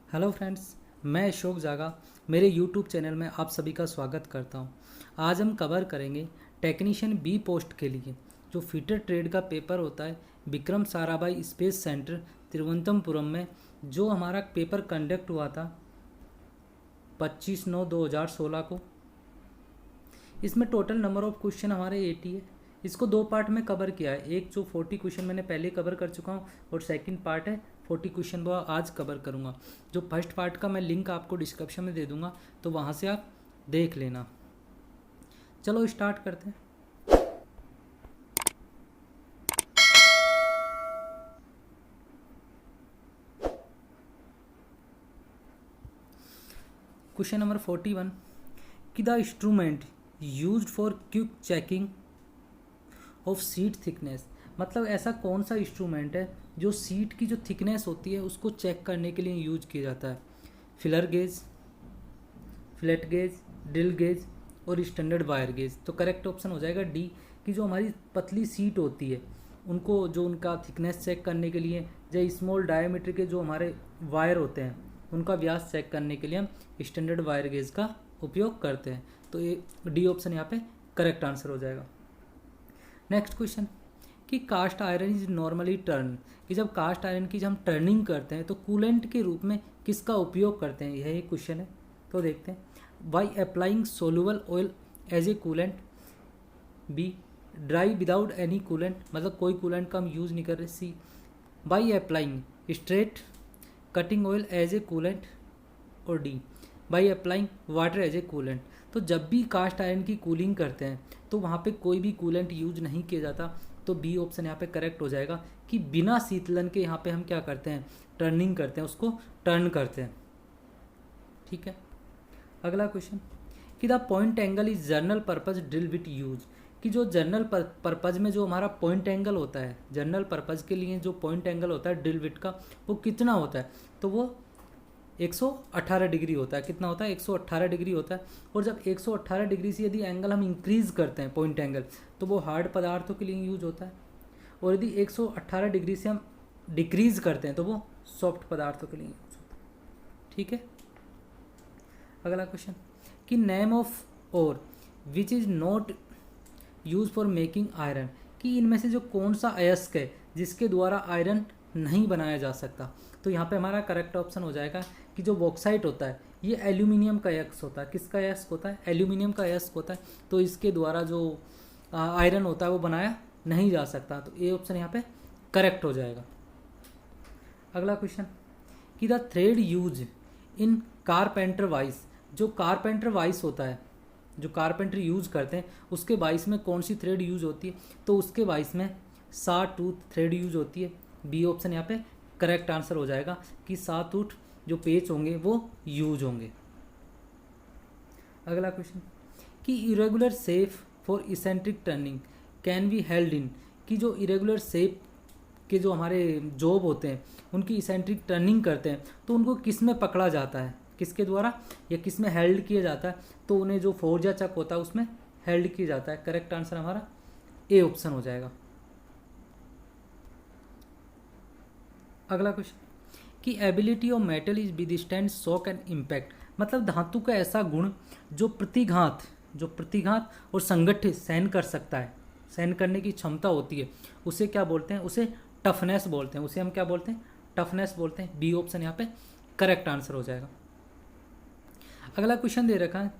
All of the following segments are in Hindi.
हेलो फ्रेंड्स, मैं अशोक जागा मेरे यूट्यूब चैनल में आप सभी का स्वागत करता हूं। आज हम कवर करेंगे टेक्नीशियन बी पोस्ट के लिए जो फीटर ट्रेड का पेपर होता है विक्रम साराभाई स्पेस सेंटर तिरुवनंतपुरम में, जो हमारा पेपर कंडक्ट हुआ था 25/9/2016 को। इसमें टोटल नंबर ऑफ क्वेश्चन हमारे 80 है। इसको दो पार्ट में कवर किया है। एक जो 40 क्वेश्चन मैंने पहले कवर कर चुका हूँ और सेकंड पार्ट है 40 क्वेश्चन वो आज कवर करूँगा। जो फर्स्ट पार्ट का मैं लिंक आपको डिस्क्रिप्शन में दे दूँगा, तो वहाँ से आप देख लेना। चलो स्टार्ट करते हैं। क्वेश्चन नंबर 41 कि the instrument used for quick checking of seat thickness, मतलब ऐसा कौन सा इंस्ट्रूमेंट है जो सीट की जो थिकनेस होती है उसको चेक करने के लिए यूज किया जाता है। Filler gauge, flat gauge, drill gauge और स्टैंडर्ड वायर गेज। तो करेक्ट ऑप्शन हो जाएगा डी कि जो हमारी पतली सीट होती है उनको जो उनका थिकनेस चेक करने के लिए, या स्मॉल डायमीटर के जो हमारे वायर होते हैं उनका व्यास चेक करने के लिए हम स्टैंडर्ड वायर गेज का उपयोग करते हैं। तो ये डी ऑप्शन यहाँ पे करेक्ट आंसर हो जाएगा। नेक्स्ट क्वेश्चन कि cast iron is normally turn, कि जब कास्ट आयरन की जब हम टर्निंग करते हैं तो कूलेंट के रूप में किसका उपयोग करते हैं, यह एक क्वेश्चन है। तो देखते हैं। By applying soluble oil as a coolant, B dry without any coolant, मतलब कोई कूलेंट का हम यूज़ नहीं कर रहे। C by applying straight cutting oil as a coolant, और D by applying water as a coolant. तो जब भी कास्ट आयरन की कूलिंग करते हैं तो वहाँ पे कोई भी कूलेंट यूज नहीं किया जाता। तो बी ऑप्शन यहाँ पे करेक्ट हो जाएगा कि बिना शीतलन के यहाँ पे हम क्या करते हैं, टर्निंग करते हैं, उसको टर्न करते हैं। ठीक है। अगला क्वेश्चन कि the point angle is general purpose drill with use, कि जो जर्नल पर्पज में जो हमारा पॉइंट एंगल होता है, जर्नल पर्पज के लिए जो पॉइंट एंगल होता है ड्रिल विट का, वो कितना होता है। तो वो 118 डिग्री होता है। कितना होता है, 118 डिग्री होता है। और जब 118 डिग्री से यदि एंगल हम इंक्रीज करते हैं पॉइंट एंगल, तो वो हार्ड पदार्थों के लिए यूज होता है। और यदि 118 डिग्री से हम डिक्रीज करते हैं तो वो सॉफ्ट पदार्थों के लिए यूज होता है। ठीक है। अगला क्वेश्चन कि नेम ऑफ और which is not use for making iron, कि इनमें से जो कौन सा अयस्क है जिसके द्वारा आयरन नहीं बनाया जा सकता। तो यहाँ पे हमारा करेक्ट ऑप्शन हो जाएगा कि जो बॉक्साइट होता है ये एल्यूमिनियम का अयस्क होता है। किसका अयस्क होता है, एल्यूमिनियम का अयस्क होता है। तो इसके द्वारा जो आयरन होता है वो बनाया नहीं जा सकता। तो ए ऑप्शन यहाँ पे करेक्ट हो जाएगा। अगला क्वेश्चन कि the thread use in carpenter vice, जो कारपेंटर वाइस होता है, जो कारपेंटर यूज करते हैं उसके वाइस में कौन सी थ्रेड यूज होती है। तो उसके वाइस में सा टूथ थ्रेड यूज होती है। बी ऑप्शन यहाँ पे करेक्ट आंसर हो जाएगा कि सा टूथ जो पेच होंगे वो यूज होंगे। अगला क्वेश्चन कि irregular shape for eccentric turning can be held in, कि जो इरेगुलर शेप के जो हमारे जॉब होते हैं उनकी इसेंट्रिक टर्निंग करते हैं तो उनको किस में पकड़ा जाता है, किसके द्वारा, या किस में हेल्ड किया जाता है। तो उन्हें जो फोर्जा चक होता है उसमें हेल्ड किया जाता है। करेक्ट आंसर हमारा ए ऑप्शन हो जाएगा। अगला क्वेश्चन कि ability of metal is withstand shock and impact, मतलब धातु का ऐसा गुण जो प्रतिघात और संगठित सहन कर सकता है, सहन करने की क्षमता होती है, उसे क्या बोलते हैं, उसे टफनेस बोलते हैं। उसे हम क्या बोलते हैं, टफनेस बोलते हैं। बी ऑप्शन यहाँ पे करेक्ट आंसर हो जाएगा। अगला क्वेश्चन दे रखा है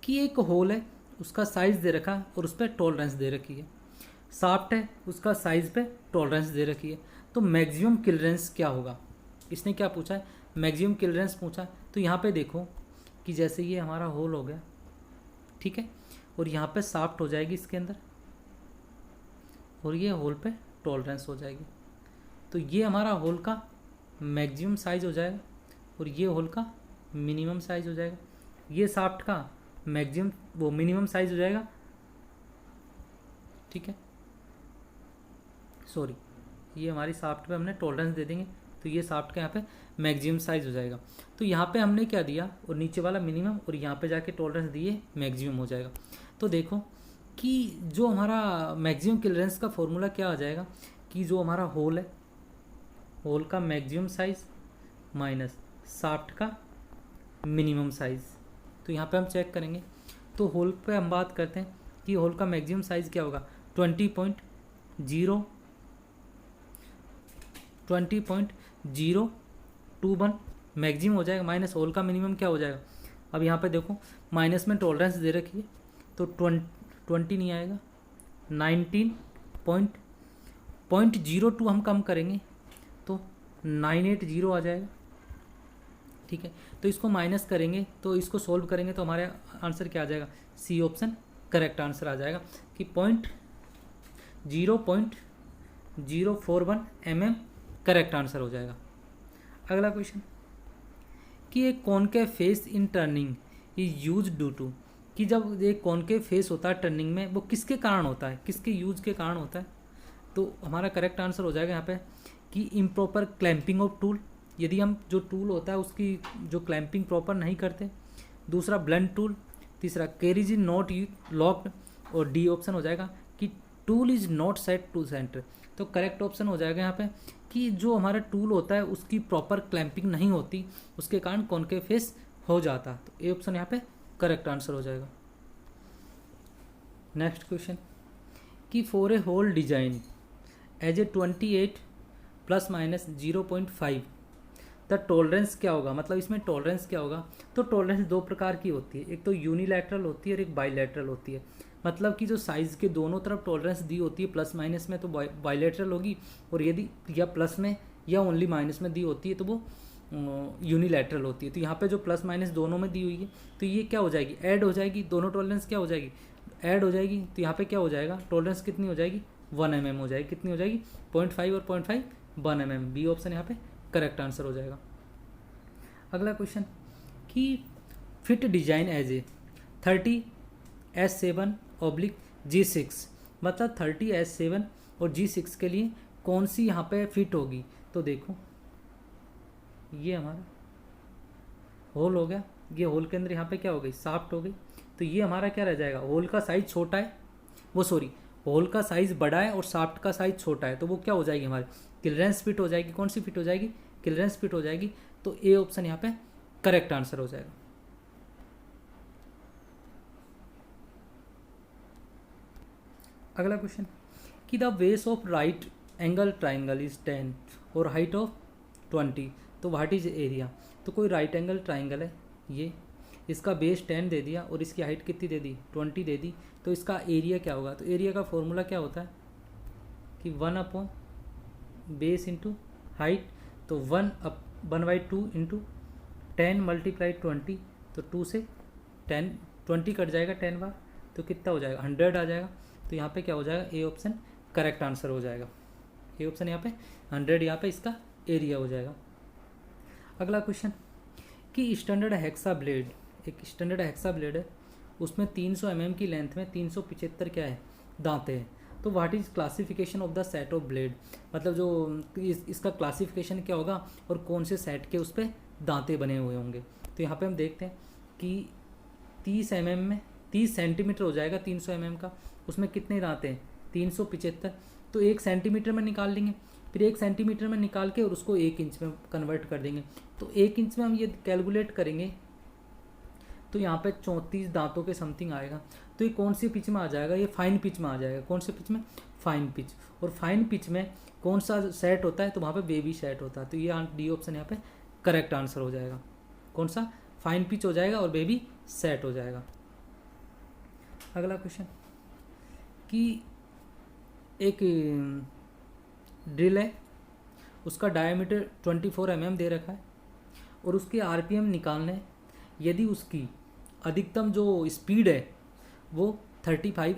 कि एक होल है, उसका साइज दे रखा है और उस पर टॉलरेंस दे रखी है। शाफ्ट है, उसका साइज पे टॉलरेंस दे रखी है। तो मैक्सिमम क्लियरेंस क्या होगा, इसने क्या पूछा है, मैक्सिमम क्लियरेंस पूछा है। तो यहाँ पे देखो कि जैसे ये हमारा होल हो गया, ठीक है, और यहाँ पे शाफ्ट हो जाएगी इसके अंदर, और ये होल पे टॉलरेंस हो जाएगी। तो ये हमारा होल का मैक्सिमम साइज हो जाएगा और ये होल का मिनिमम साइज हो जाएगा। ये शाफ्ट का मैक्सिमम वो मिनिमम साइज हो जाएगा। ठीक है, सॉरी, ये हमारी शाफ्ट पे हमने टॉलरेंस दे देंगे तो ये शाफ्ट का यहाँ पे मैक्सिमम साइज हो जाएगा। तो यहाँ पे हमने क्या दिया, और नीचे वाला मिनिमम, और यहाँ पे जाके टॉलरेंस दिए मैक्सिमम हो जाएगा। तो देखो कि जो हमारा मैक्सिमम क्लियरेंस का फॉर्मूला क्या आ जाएगा कि जो हमारा होल है, होल का मैक्सिमम साइज माइनस शाफ्ट का मिनिमम साइज़। तो यहाँ पे हम चेक करेंगे, तो होल पे हम बात करते हैं कि होल का मैक्सिमम साइज़ क्या होगा, 20.021 मैक्सिमम हो जाएगा, माइनस होल का मिनिमम क्या हो जाएगा। अब यहाँ पे देखो माइनस में टॉलरेंस दे रखी है, तो 20 नहीं आएगा, 19.02 हम कम करेंगे तो 980 आ जाएगा। ठीक है, तो इसको माइनस करेंगे, तो इसको सोल्व करेंगे तो हमारे आंसर क्या आ जाएगा, सी ऑप्शन करेक्ट आंसर आ जाएगा कि 0.041 mm करेक्ट आंसर हो जाएगा। अगला क्वेश्चन कि एक concave face in turning is use due to, कि जब एक कॉनकेव फेस होता है टर्निंग में, वो किसके कारण होता है, किसके यूज के कारण होता है। तो हमारा करेक्ट आंसर हो जाएगा यहाँ पे कि इम्प्रॉपर क्लैंपिंग ऑफ टूल, यदि हम जो टूल होता है उसकी जो क्लैंपिंग प्रॉपर नहीं करते। दूसरा ब्लंट टूल, तीसरा कैरीज इज नॉट लॉक्ड, और डी ऑप्शन हो जाएगा कि tool is not set to centre. तो करेक्ट ऑप्शन हो जाएगा यहाँ पे कि जो हमारा टूल होता है उसकी प्रॉपर क्लैंपिंग नहीं होती, उसके कारण कॉनकेव फेस हो जाता। तो ए ऑप्शन यहाँ पे करेक्ट आंसर हो जाएगा। नेक्स्ट क्वेश्चन कि for a hole design as a 28 ± 0.5 the tolerance क्या होगा, मतलब इसमें टॉलरेंस क्या होगा। तो टॉलरेंस दो प्रकार की होती है, एक तो यूनिलैटरल होती है और एक बाईलैटरल होती है। मतलब कि जो साइज़ के दोनों तरफ टॉलरेंस दी होती है प्लस माइनस में, तो बाईलैटरल होगी, और यदि या प्लस में या ओनली माइनस में दी होती है तो वो यूनिलैटरल होती है। तो यहाँ पे जो प्लस माइनस दोनों में दी हुई है, तो ये क्या हो जाएगी, ऐड हो जाएगी, दोनों टॉलरेंस क्या हो जाएगी, ऐड हो जाएगी। तो यहाँ पे क्या हो जाएगा, टॉलरेंस कितनी हो जाएगी, 1 mm हो जाएगी, कितनी हो जाएगी, 0.5 और 0.5 1 mm। बी ऑप्शन यहाँ पे करेक्ट आंसर हो जाएगा। अगला क्वेश्चन कि फिट डिजाइन एज ए 30S7/G6, मतलब 30S7 और G6 के लिए कौन सी यहाँ पे फिट होगी। तो देखो ये हमारा होल हो गया, ये होल के अंदर यहाँ पे क्या हो गई, शाफ्ट हो गई। तो ये हमारा क्या रह जाएगा, होल का साइज छोटा है, होल का साइज बड़ा है और शाफ्ट का साइज छोटा है, तो वो क्या हो जाएगी, हमारी क्लियरेंस फिट हो जाएगी। कौन सी फिट हो जाएगी, क्लियरेंस फिट हो जाएगी। तो ए ऑप्शन यहाँ पे करेक्ट आंसर हो जाएगा। अगला क्वेश्चन कि the base of right angle triangle is 10 और हाइट ऑफ 20, तो व्हाट इज एरिया। तो कोई राइट एंगल ट्राइंगल है, ये इसका बेस 10 दे दिया और इसकी हाइट कितनी दे दी, 20 दे दी। तो इसका एरिया क्या होगा। तो एरिया का फॉर्मूला क्या होता है कि 1 बेस इंटू हाइट, तो 1/2 इंटू 10 × 20, तो 2 से 10 20 कट जाएगा 10 बार, तो कितना हो जाएगा, 100 आ जाएगा। तो यहाँ पे क्या हो जाएगा, ए ऑप्शन करेक्ट आंसर हो जाएगा। ए ऑप्शन यहाँ पे 100, यहाँ पे इसका एरिया हो जाएगा। अगला क्वेश्चन कि स्टैंडर्ड हेक्सा ब्लेड, एक स्टैंडर्ड हेक्सा ब्लेड है, उसमें 300 mm की लेंथ में 375 क्या है, दांते हैं। तो what is classification of the set of blade, मतलब जो इसका क्लासिफिकेशन क्या होगा और कौन से सेट के उस पर दांते बने हुए होंगे। तो यहाँ पे हम देखते हैं कि 30 mm में 30 सेंटीमीटर हो जाएगा 300 mm का, उसमें कितने दांते हैं, 375। तो 1 सेंटीमीटर में निकाल लेंगे, फिर 1 सेंटीमीटर में निकाल के और उसको 1 इंच में कन्वर्ट कर देंगे। तो 1 इंच में हम ये कैलकुलेट करेंगे तो यहाँ पे 34 दांतों के समथिंग आएगा। तो ये कौन सी पिच में आ जाएगा, ये फाइन पिच में आ जाएगा। कौन से पिच में, फाइन पिच। और फाइन पिच में कौन सा सेट होता है, तो वहाँ पे बेबी सेट होता है। तो ये डी ऑप्शन यहाँ पे करेक्ट आंसर हो जाएगा। कौन सा, फाइन पिच हो जाएगा और बेबी सेट हो जाएगा। अगला क्वेश्चन कि एक ड्रिल है, उसका डायमीटर 24 mm दे रखा है और उसके आरपीएम निकालने हैं। यदि उसकी अधिकतम जो स्पीड है वो 35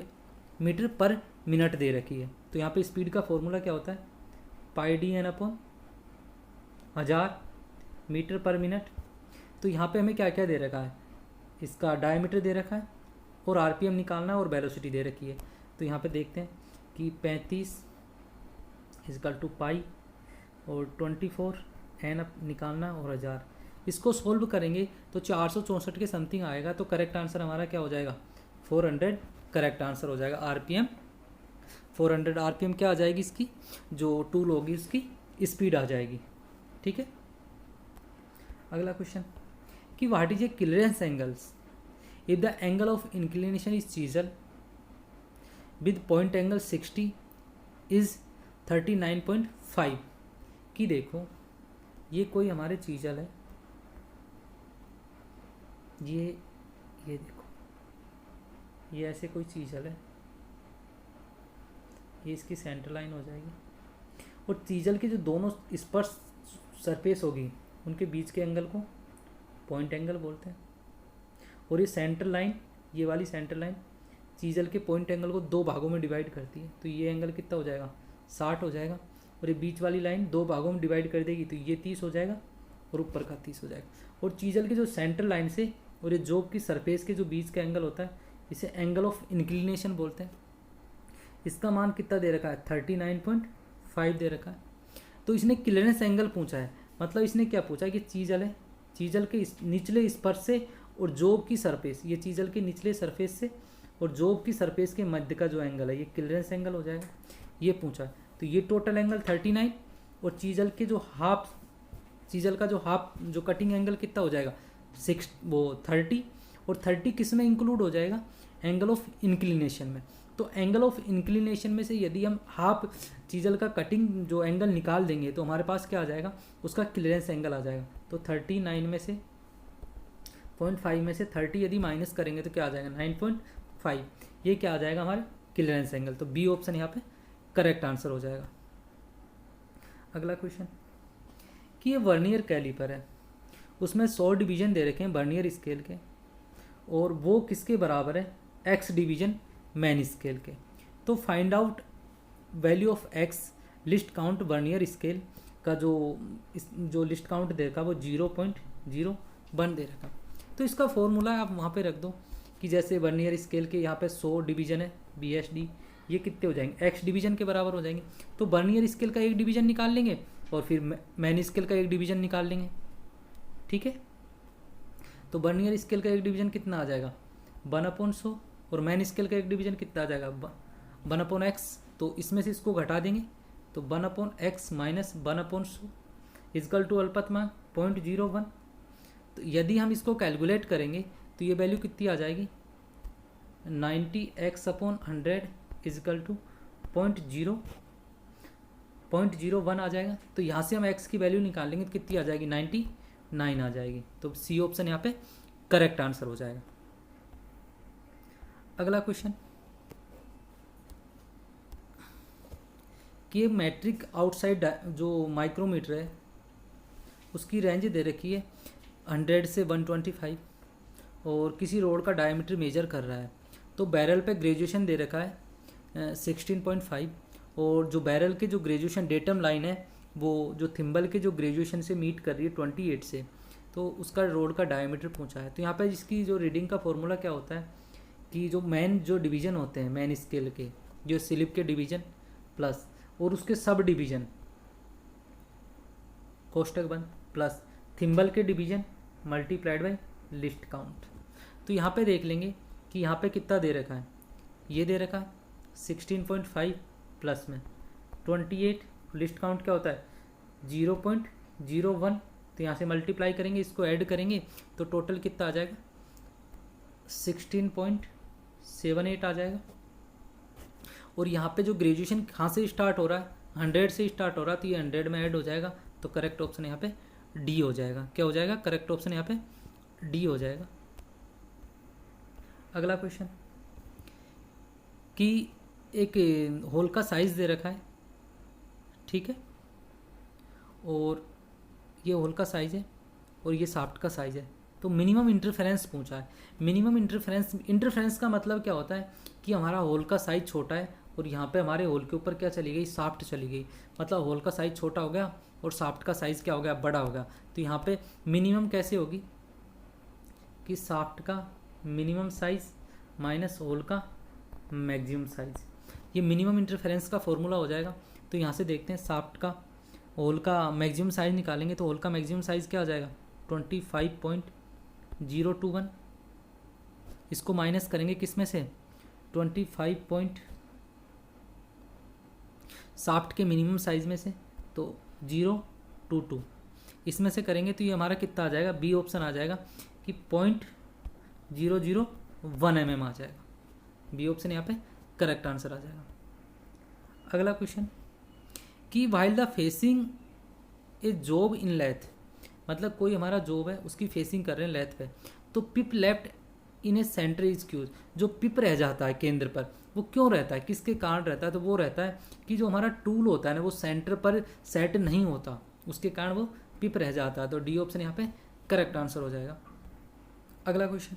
मीटर पर मिनट दे रखी है। तो यहाँ पे स्पीड का फॉर्मूला क्या होता है, πd/1000 मीटर पर मिनट। तो यहाँ पे हमें क्या क्या दे रखा है, इसका डायमीटर दे रखा है और आरपीएम निकालना है और वेलोसिटी दे रखी है। तो यहाँ पे देखते हैं कि 35 = पाई और 24 n निकालना और 1000, इसको सोल्व करेंगे तो 464 के समथिंग आएगा। तो करेक्ट आंसर हमारा क्या हो जाएगा, 400 करेक्ट आंसर हो जाएगा। आरपीएम 400 आरपीएम क्या आ जाएगी, इसकी जो टूल होगी उसकी स्पीड आ जाएगी। ठीक है। अगला क्वेश्चन कि what is A clearance angles if the angle of inclination is chisel with point angle 60 is 39.5। कि देखो ये कोई हमारे चीजल है, ये देखो ये ऐसे कोई चीजल है, ये इसकी सेंटर लाइन हो जाएगी और चीजल के जो दोनों स्पर्श सरफेस होगी उनके बीच के एंगल को पॉइंट एंगल बोलते हैं। और ये सेंटर लाइन, ये वाली सेंटर लाइन चीजल के पॉइंट एंगल को दो भागों में डिवाइड करती है, तो ये एंगल कितना हो जाएगा 60 हो जाएगा। और ये बीच वाली लाइन दो भागों में डिवाइड कर देगी तो ये 30 हो जाएगा और ऊपर का 30 हो जाएगा। और चीजल के जो सेंटर लाइन से और ये जॉब की सरफेस के जो बीच का एंगल होता है इसे एंगल ऑफ इंक्लिनेशन बोलते हैं। इसका मान कितना दे रखा है 39.5 दे रखा है। तो इसने क्लियरेंस एंगल पूछा है, मतलब इसने क्या पूछा है कि चीजल है, चीजल के निचले स्पर्श से और जॉब की सरफेस, ये चीजल के निचले सरफेस से और जॉब की सरफेस के मध्य का जो एंगल है ये क्लियरेंस एंगल हो जाएगा, ये पूछा है। तो ये टोटल एंगल 39 और चीजल के जो हाफ, चीजल का जो हाफ जो कटिंग एंगल कितना हो जाएगा 30। और 30 किस में इंक्लूड हो जाएगा एंगल ऑफ इंक्लिनेशन में। तो एंगल ऑफ इंक्लिनेशन में से यदि हम हाफ चीजल का कटिंग जो एंगल निकाल देंगे तो हमारे पास क्या आ जाएगा, उसका क्लियरेंस एंगल आ जाएगा। तो 39 में से 0.5 में से 30 यदि माइनस करेंगे तो क्या आ जाएगा 9.5, ये क्या आ जाएगा हमारा क्लियरेंस एंगल। तो बी ऑप्शन यहाँ पे करेक्ट आंसर हो जाएगा। अगला क्वेश्चन कि ये वर्नियर कैलिपर है, उसमें 100 डिवीजन दे रखे हैं वर्नियर स्केल के और वो किसके बराबर है x डिवीजन मैन स्केल के। तो find out value of x list count vernier scale का जो लिस्ट काउंट दे रखा वो 0.01 दे रखा। तो इसका फॉर्मूला आप वहाँ पे रख दो कि जैसे वर्नियर स्केल के यहाँ पे 100 डिवीजन है BSD, ये कितने हो जाएंगे x डिवीजन के बराबर हो जाएंगे। तो वर्नियर स्केल का एक डिवीजन निकाल लेंगे और फिर मैन स्केल का एक डिवीजन निकाल लेंगे, ठीक है। तो वर्नियर स्केल का एक डिवीजन कितना आ जाएगा 1/100 और मैन स्केल का एक डिवीजन कितना आ जाएगा 1/x। तो इसमें से इसको घटा देंगे तो 1/x माइनस 1/100 इजकल टू अल्पतमांक 0.01। तो यदि हम इसको कैलकुलेट करेंगे तो ये वैल्यू कितनी आ जाएगी 90x/100 इजकल टू 0.01 आ जाएगा। तो यहाँ से हम x की वैल्यू निकाल लेंगे तो कितनी आ जाएगी 99 आ जाएगी। तो सी ऑप्शन यहाँ पे करेक्ट आंसर हो जाएगा। अगला क्वेश्चन कि मैट्रिक आउटसाइड जो माइक्रोमीटर है उसकी रेंज दे रखी है 100 से 125 और किसी रोड का डायमीटर मेजर कर रहा है। तो बैरल पे ग्रेजुएशन दे रखा है 16.5 और जो बैरल के जो ग्रेजुएशन डेटम लाइन है वो जो थिम्बल के जो ग्रेजुएशन से मीट कर रही है 28 से, तो उसका रोड का डायमीटर पूछा है। तो यहाँ पे इसकी जो रीडिंग का फॉर्मूला क्या होता है कि जो मेन जो डिवीज़न होते हैं मेन स्केल के जो स्लिप के डिवीज़न प्लस और उसके सब डिवीज़न कोष्टक बंद प्लस थिम्बल के division multiplied by list count. तो यहाँ पे देख लेंगे कि यहाँ पे कितना दे रखा है, ये दे रखा है 16.5 प्लस में 28, लिस्ट काउंट क्या होता है 0.01। तो यहाँ से मल्टीप्लाई करेंगे, इसको ऐड करेंगे तो टोटल कितना आ जाएगा 16.78 आ जाएगा। और यहाँ पे जो ग्रेजुएशन कहाँ से स्टार्ट हो रहा है 100 से स्टार्ट हो रहा है तो ये 100 में ऐड हो जाएगा। तो करेक्ट ऑप्शन यहाँ पे डी हो जाएगा। क्या हो जाएगा करेक्ट ऑप्शन यहाँ पे डी हो जाएगा। अगला क्वेश्चन कि एक होल का साइज दे रखा है, ठीक है, और ये होल का साइज है और ये शाफ्ट का साइज है। तो मिनिमम इंटरफेरेंस पूछा है। मिनिमम इंटरफेरेंस का मतलब क्या होता है कि हमारा होल का साइज छोटा है और यहाँ पे हमारे होल के ऊपर क्या चली गई शाफ्ट चली गई, मतलब होल का साइज छोटा हो गया और शाफ्ट का साइज क्या हो गया बड़ा हो गया। तो यहाँ पे मिनिमम कैसे होगी कि शाफ्ट का मिनिमम साइज माइनस होल का मैक्सिमम साइज, ये मिनिमम इंटरफेरेंस का फॉर्मूला हो जाएगा। तो यहाँ से देखते हैं शाफ्ट का होल का मैक्सिमम साइज निकालेंगे तो होल का मैक्सिमम साइज क्या हो जाएगा 25.021। इसको माइनस करेंगे किस में से 25 शाफ्ट के मिनिमम साइज में से तो 022। इसमें से करेंगे तो ये हमारा कितना आ जाएगा, बी ऑप्शन आ जाएगा कि 0.001 mm आ जाएगा। बी ऑप्शन यहाँ पे करेक्ट आंसर आ जाएगा। अगला क्वेश्चन कि while the facing a job in lathe, मतलब कोई हमारा जॉब है उसकी फेसिंग कर रहे हैं लेथ पे, तो pip left in a centre is cues, जो पिप रह जाता है केंद्र पर वो क्यों रहता है, किसके कारण रहता है, तो वो रहता है कि जो हमारा टूल होता है ना वो सेंटर पर सेट नहीं होता, उसके कारण वो पिप रह जाता है। तो डी ऑप्शन यहाँ पे करेक्ट आंसर हो जाएगा। अगला क्वेश्चन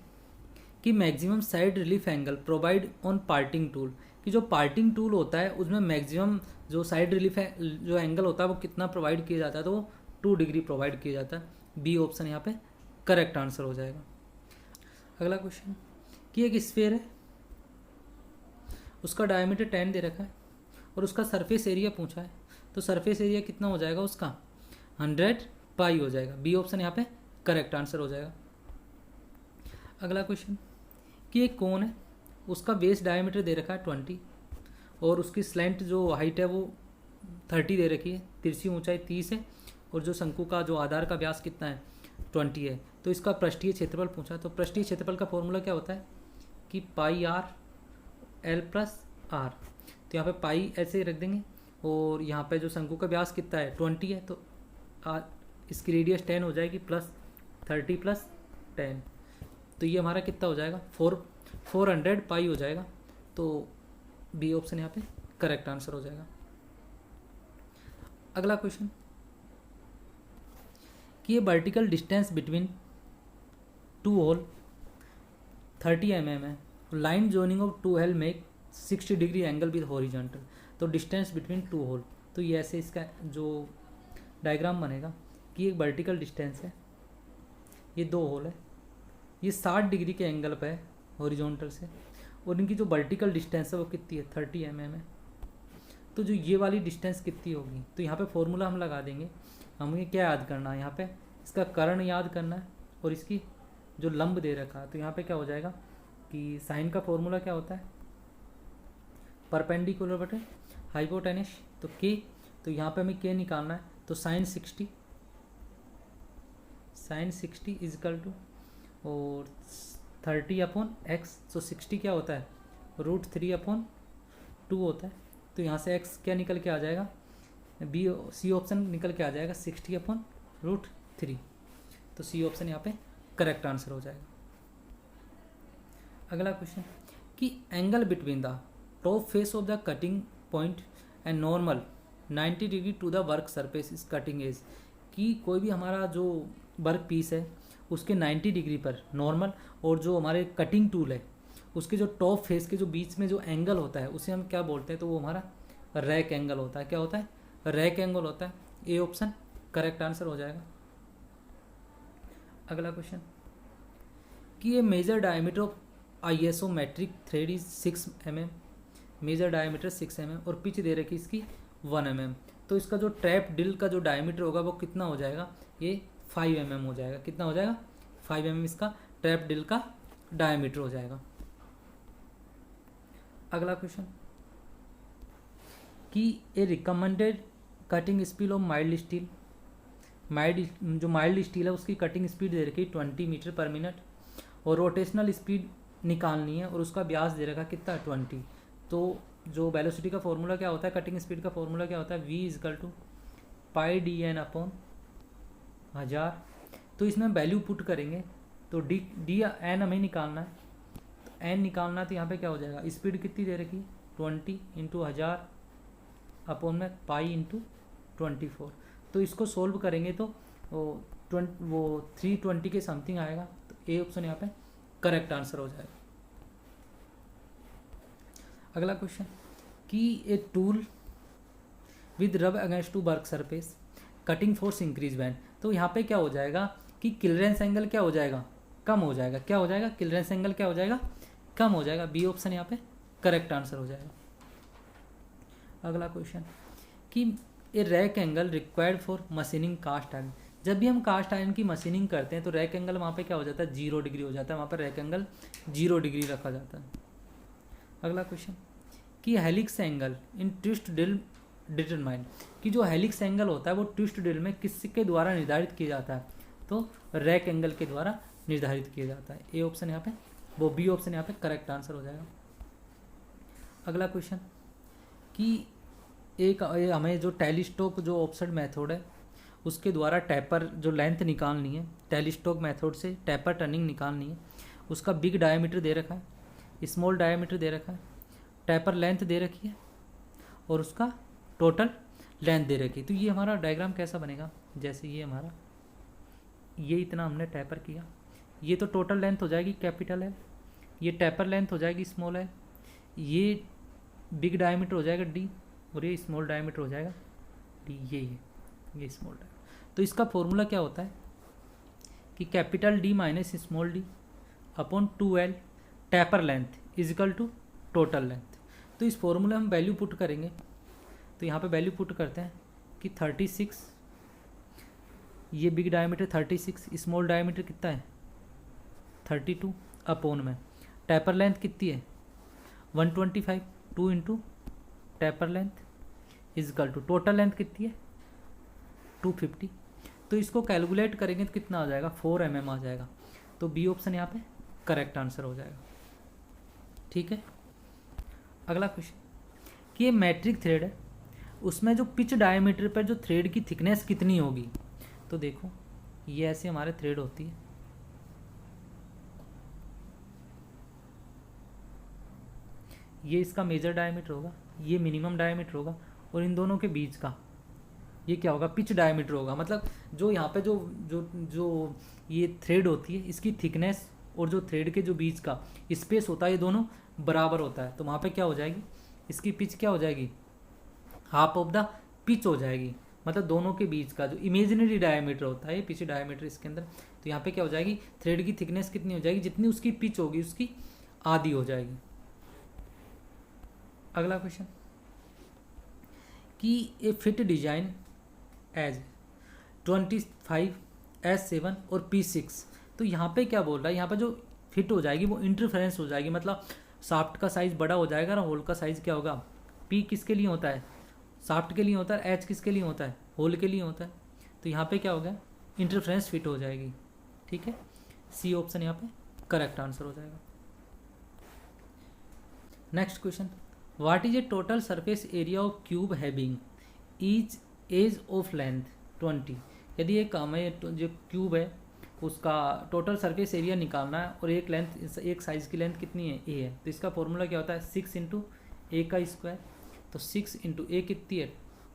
कि maximum side relief angle provide on parting tool, कि जो पार्टिंग टूल होता है उसमें मैक्सिमम जो साइड रिलीफ जो एंगल होता है वो कितना प्रोवाइड किया जाता है, तो वो 2 डिग्री प्रोवाइड किया जाता है। बी ऑप्शन यहाँ पे करेक्ट आंसर हो जाएगा। अगला क्वेश्चन कि एक स्फीयर है, उसका डायमीटर 10 दे रखा है और उसका सरफेस एरिया पूछा है, तो सरफेस एरिया कितना हो जाएगा उसका 100 पाई हो जाएगा। बी ऑप्शन यहाँ पे करेक्ट आंसर हो जाएगा। अगला क्वेश्चन कि एक कोन है, उसका बेस डायमीटर दे रखा है 20 और उसकी स्लैंट जो हाइट है वो 30 दे रखी है, तिरछी ऊंचाई 30 है और जो शंकु का जो आधार का व्यास कितना है 20 है। तो इसका पृष्ठीय क्षेत्रफल पूछा, तो पृष्ठीय क्षेत्रफल का फॉर्मूला क्या होता है कि पाई आर एल प्लस आर, तो यहाँ पे पाई ऐसे ही रख देंगे और यहाँ पे जो शंकु का व्यास कितना है 20 है, तो इसकी रेडियस 10 हो जाएगी प्लस 30 प्लस 10, तो ये हमारा कितना हो जाएगा 400 पाई हो जाएगा। तो बी ऑप्शन यहाँ पे करेक्ट आंसर हो जाएगा। अगला क्वेश्चन कि ये vertical distance between 2 hole 30 mm है, line joining of 2 hole make 60 degree angle with horizontal, तो डिस्टेंस बिटवीन 2 होल, तो ये ऐसे इसका जो डायग्राम बनेगा कि एक वर्टिकल डिस्टेंस है, ये 2 होल है, ये 60 डिग्री के एंगल पे है हॉरिजॉन्टल से, और इनकी जो वर्टिकल डिस्टेंस है वो कितनी है 30 mm है। तो जो ये वाली डिस्टेंस कितनी होगी, तो यहाँ पे फॉर्मूला हम लगा देंगे। हमें क्या याद करना है, यहाँ पे इसका कर्ण याद करना है और इसकी जो लंब दे रखा है, तो यहाँ पे क्या हो जाएगा कि साइन का फॉर्मूला क्या होता है परपेंडिकुलर बटे हाइपोटेनस, तो के, तो यहाँ पे हमें के निकालना है, तो साइन 60 इजकल टू और 30/x, तो 60 क्या होता है √3/2 होता है, तो यहाँ से x क्या निकल के आ जाएगा, बी सी ऑप्शन निकल के आ जाएगा 60/√3, तो सी ऑप्शन यहाँ पे करेक्ट आंसर हो जाएगा। अगला क्वेश्चन कि angle between the top face of the cutting point and normal 90 degree to the work surface is cutting edge, कि कोई भी हमारा जो वर्क पीस है उसके 90 डिग्री पर नॉर्मल और जो हमारे कटिंग टूल है उसके जो टॉप फेस के जो बीच में जो एंगल होता है उसे हम क्या बोलते हैं, तो वो हमारा रैक एंगल होता है। क्या होता है, रैक एंगल होता है। ए ऑप्शन करेक्ट आंसर हो जाएगा। अगला क्वेश्चन कि ये major diameter of ISO metric thread is 6 mm, major diameter 6 mm और पिच दे रखी इसकी 1 mm, तो इसका जो ट्रैप डिल का जो डायमीटर होगा वो कितना हो जाएगा, ये 5 mm हो जाएगा। कितना हो जाएगा 5 mm इसका ट्रैप डिल का डायमीटर हो जाएगा। अगला क्वेश्चन कि a recommended cutting speed of mild steel, जो माइल्ड स्टील है उसकी कटिंग स्पीड दे रखी 20 मीटर पर मिनट और रोटेशनल स्पीड निकालनी है और उसका व्यास दे रखा कितना 20, तो जो वेलोसिटी का फॉर्मूला क्या होता है, कटिंग स्पीड का फॉर्मूला क्या होता है, v इजकल टू πdn/1000, तो इसमें वैल्यू पुट करेंगे तो डी एन हमें निकालना है, तो एन निकालना, तो यहाँ पे क्या हो जाएगा, स्पीड कितनी दे रखी 20 × 1000 पाई × 24, तो इसको सोल्व करेंगे तो वो 320 के समथिंग आएगा, तो ए ऑप्शन यहाँ पे करेक्ट आंसर हो जाएगा। अगला क्वेश्चन कि a tool with rub against to work surface cutting force increase when, तो यहाँ पे क्या हो जाएगा कि क्लियरेंस एंगल क्या हो जाएगा, कम हो जाएगा। क्या हो जाएगा, क्लियरेंस एंगल क्या हो जाएगा, कम हो जाएगा। बी ऑप्शन यहाँ पे करेक्ट आंसर हो जाएगा। अगला क्वेश्चन कि a rake angle required for machining cast iron, जब भी हम कास्ट आयरन की मशीनिंग करते हैं तो रैक एंगल वहाँ पे क्या हो जाता है 0 डिग्री हो जाता है, वहाँ पर रैक एंगल 0 डिग्री रखा जाता है। अगला क्वेश्चन कि helix angle in twist drill determine, कि जो हेलिक्स एंगल होता है वो ट्विस्ट ड्रिल में किसके द्वारा निर्धारित किया जाता है, तो रैक एंगल के द्वारा निर्धारित किया जाता है। ए ऑप्शन यहाँ पे, वो बी ऑप्शन यहाँ पे करेक्ट आंसर हो जाएगा। अगला क्वेश्चन कि एक हमें जो टेलीस्कोप जो ऑफसेट मेथड है उसके द्वारा टैपर जो लेंथ निकालनी है, टेलीस्कोप मेथड से टैपर टर्निंग निकालनी है, उसका बिग डायमीटर दे रखा है, स्मॉल डायमीटर दे रखा है, टैपर लेंथ दे रखी है और उसका टोटल लेंथ दे रखी है। तो ये हमारा डायग्राम कैसा बनेगा, जैसे ये हमारा ये इतना हमने टैपर किया, ये तो टोटल लेंथ हो जाएगी कैपिटल है, ये टैपर लेंथ हो जाएगी स्मॉल है, ये बिग डायमीटर हो जाएगा डी और ये स्मॉल डायमीटर हो जाएगा डी, ये स्मॉल डायमीटर। तो इसका फॉर्मूला क्या होता है कि capital D minus small D upon 2L taper length is equal to total length. तो इस फॉर्मूले हम वैल्यू पुट करेंगे, तो यहाँ पे वैल्यू पुट करते हैं कि 36, ये बिग डायमीटर 36, स्मॉल डायमीटर कितना है 32 अपॉन में टैपर लेंथ कितनी है 125, 2 into taper length is equal to total length कितनी है 250। तो इसको कैलकुलेट करेंगे तो कितना आ जाएगा 4 mm आ जाएगा। तो बी ऑप्शन यहाँ पे करेक्ट आंसर हो जाएगा। ठीक है, अगला क्वेश्चन कि ये मैट्रिक थ्रेड है, उसमें जो पिच डायमीटर पर जो थ्रेड की थिकनेस कितनी होगी। तो देखो ये ऐसे हमारे थ्रेड होती है, ये इसका मेजर डायमीटर होगा, ये मिनिमम डायमीटर होगा और इन दोनों के बीच का ये क्या होगा पिच डायमीटर होगा। मतलब जो यहाँ पे जो जो जो ये थ्रेड होती है इसकी थिकनेस और जो थ्रेड के जो बीच का स्पेस होता है ये दोनों बराबर होता है। तो वहाँ पे क्या हो जाएगी, इसकी पिच क्या हो जाएगी हाफ ऑफ द पिच हो जाएगी। मतलब दोनों के बीच का जो इमेजिनरी डायमीटर होता है पिच डायमीटर इसके अंदर, तो यहाँ पे क्या हो जाएगी थ्रेड की थिकनेस कितनी हो जाएगी, जितनी उसकी पिच होगी उसकी आधी हो जाएगी। अगला क्वेश्चन कि ए फिट डिजाइन एज 25S7 और P6। तो यहाँ पे क्या बोल रहा है, यहाँ पे जो फिट हो जाएगी वो इंटरफेरेंस हो जाएगी, मतलब शाफ्ट का साइज बड़ा हो जाएगा ना, होल का साइज क्या होगा, P किसके लिए होता है शाफ्ट के लिए होता है, H किसके लिए होता है होल के लिए होता है। तो यहाँ पे क्या हो गया इंटरफेरेंस फिट हो जाएगी। ठीक है, सी ऑप्शन यहाँ पे करेक्ट आंसर हो जाएगा। Next question, what is a total surface area of cube having each edge of length 20। यदि एक हमें जो क्यूब है उसका टोटल सरफेस एरिया निकालना है और एक लेंथ एक साइज़ की लेंथ कितनी है ए है, तो इसका फॉर्मूला क्या होता है 6 इंटू ए का स्क्वायर। तो 6 इंटू ए कितनी है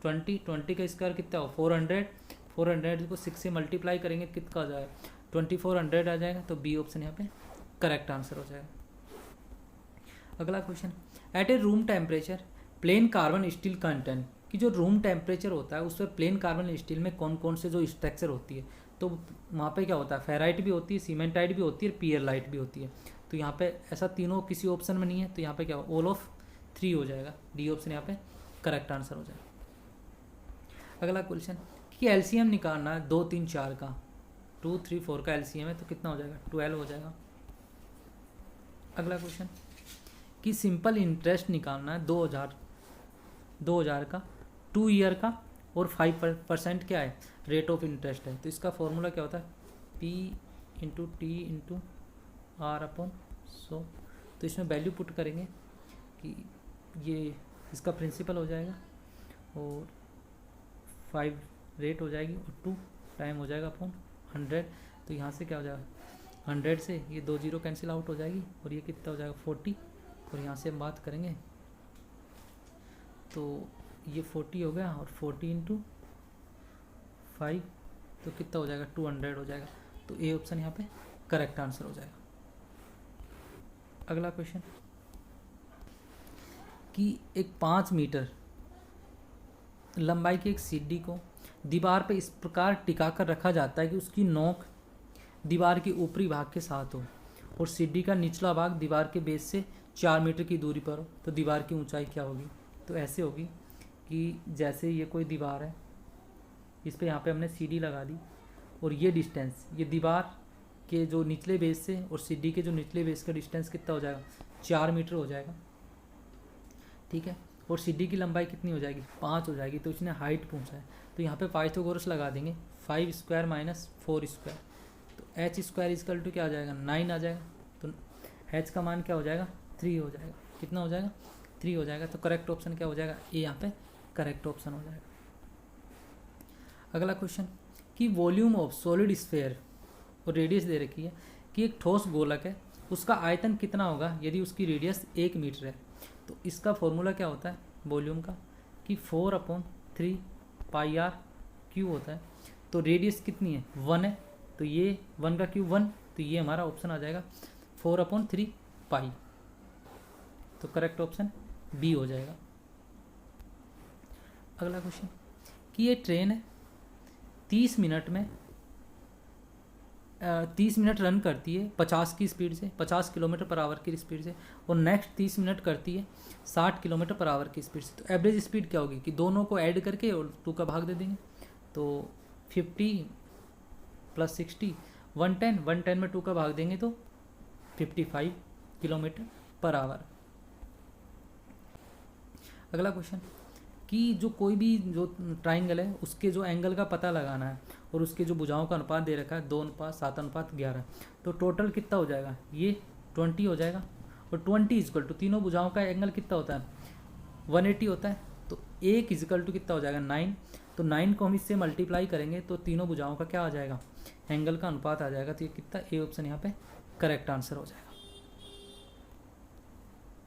20, 20 का स्क्वायर कितना हो 400, 400 को 6 से मल्टीप्लाई करेंगे कितना आ जाएगा 2400 आ जाएगा। तो बी ऑप्शन यहाँ पे करेक्ट आंसर हो जाएगा। अगला question, at a room temperature plain carbon steel content, कि जो रूम टेम्परेचर होता है उस पर प्लेन कार्बन स्टील में कौन कौन से जो स्ट्रक्चर होती है, तो वहाँ पे क्या होता है फेराइट भी होती है, सीमेंटाइट भी होती है, पियरलाइट भी होती है। तो यहाँ पे ऐसा तीनों किसी ऑप्शन में नहीं है, तो यहाँ पे क्या होगा ऑल ऑफ 3 हो जाएगा। डी ऑप्शन यहाँ पे करेक्ट आंसर हो जाएगा। अगला क्वेश्चन कि एलसीएम निकालना है 2 3 4 का, 2 3 4 का एलसीएम है तो कितना हो जाएगा 12 हो जाएगा। अगला क्वेश्चन कि सिंपल इंटरेस्ट निकालना है 2000 का 2 ईयर का और 5% क्या है रेट ऑफ इंटरेस्ट है। तो इसका फॉर्मूला क्या होता है P into T into R upon 100। तो इसमें वैल्यू पुट करेंगे कि ये इसका प्रिंसिपल हो जाएगा और 5 रेट हो जाएगी और 2 टाइम हो जाएगा अपॉन 100। तो यहाँ से क्या हो जाएगा 100 से ये 2 0 कैंसिल आउट हो जाएगी और ये कितना हो जाएगा 40। और यहाँ से हम बात करेंगे तो ये 40 हो गया और 40 इंटू 5 तो कितना हो जाएगा 200 हो जाएगा। तो ए ऑप्शन यहाँ पे करेक्ट आंसर हो जाएगा। अगला क्वेश्चन कि एक 5 मीटर लंबाई की एक सीढ़ी को दीवार पे इस प्रकार टिका कर रखा जाता है कि उसकी नोक दीवार के ऊपरी भाग के साथ हो और सीढ़ी का निचला भाग दीवार के बेस से 4 मीटर की दूरी पर हो। तो दीवार की ऊंचाई क्या होगी, तो ऐसे होगी कि जैसे ये कोई दीवार है, इस पे यहाँ पे हमने सीढ़ी लगा दी और ये डिस्टेंस ये दीवार के जो निचले बेस से और सीढ़ी के जो निचले बेस का डिस्टेंस कितना हो जाएगा 4 मीटर हो जाएगा। ठीक है, और सी डी की लंबाई कितनी हो जाएगी, 5 हो जाएगी। तो इसने हाइट पूछा है, तो यहाँ पे पाइथागोरस लगा देंगे, 5 स्क्वायर माइनस 4 स्क्वायर, तो एच स्क्वायर इजकल टू क्या आ जाएगा, 9 आ जाएगा। तो एच का मान क्या हो जाएगा, 3 हो जाएगा। कितना हो जाएगा, 3 हो जाएगा। तो करेक्ट ऑप्शन क्या हो जाएगा, ए यहाँ पे करेक्ट ऑप्शन हो जाएगा। अगला क्वेश्चन कि वॉल्यूम ऑफ सॉलिड स्फेयर और रेडियस दे रखी है कि एक ठोस गोलक है, उसका आयतन कितना होगा यदि उसकी रेडियस 1 मीटर है। तो इसका फॉर्मूला क्या होता है वॉल्यूम का, कि 4/3 पाई आर क्यू होता है। तो रेडियस कितनी है, 1 है, तो ये 1 का क्यूब 1, तो ये हमारा ऑप्शन आ जाएगा 4/3 पाई। तो करेक्ट ऑप्शन बी हो जाएगा। अगला क्वेश्चन कि ये ट्रेन है 30 मिनट में 30 मिनट रन करती है 50 की स्पीड से, 50 किलोमीटर पर आवर की स्पीड से, और नेक्स्ट 30 मिनट करती है 60 किलोमीटर पर आवर की स्पीड से। तो एवरेज स्पीड क्या होगी कि दोनों को ऐड करके और 2 का भाग दे देंगे। तो 50 + 60 110, 110 में 2 का भाग देंगे तो 55 किलोमीटर पर आवर। अगला क्वेश्चन कि जो कोई भी जो ट्राइंगल है उसके जो एंगल का पता लगाना है और उसके जो भुजाओं का अनुपात दे रखा है 2:7:11, तो टोटल कितना हो जाएगा, ये 20 हो जाएगा। और 20 इजकल टू तीनों भुजाओं का एंगल कितना होता है, 180 होता है। तो 1 इजकल टू कितना हो जाएगा, 9। तो 9 को हम इससे मल्टीप्लाई करेंगे तो तीनों भुजाओं का क्या आ जाएगा, एंगल का अनुपात आ जाएगा। तो ये कितना, ए ऑप्शन यहाँ पे करेक्ट आंसर हो जाएगा।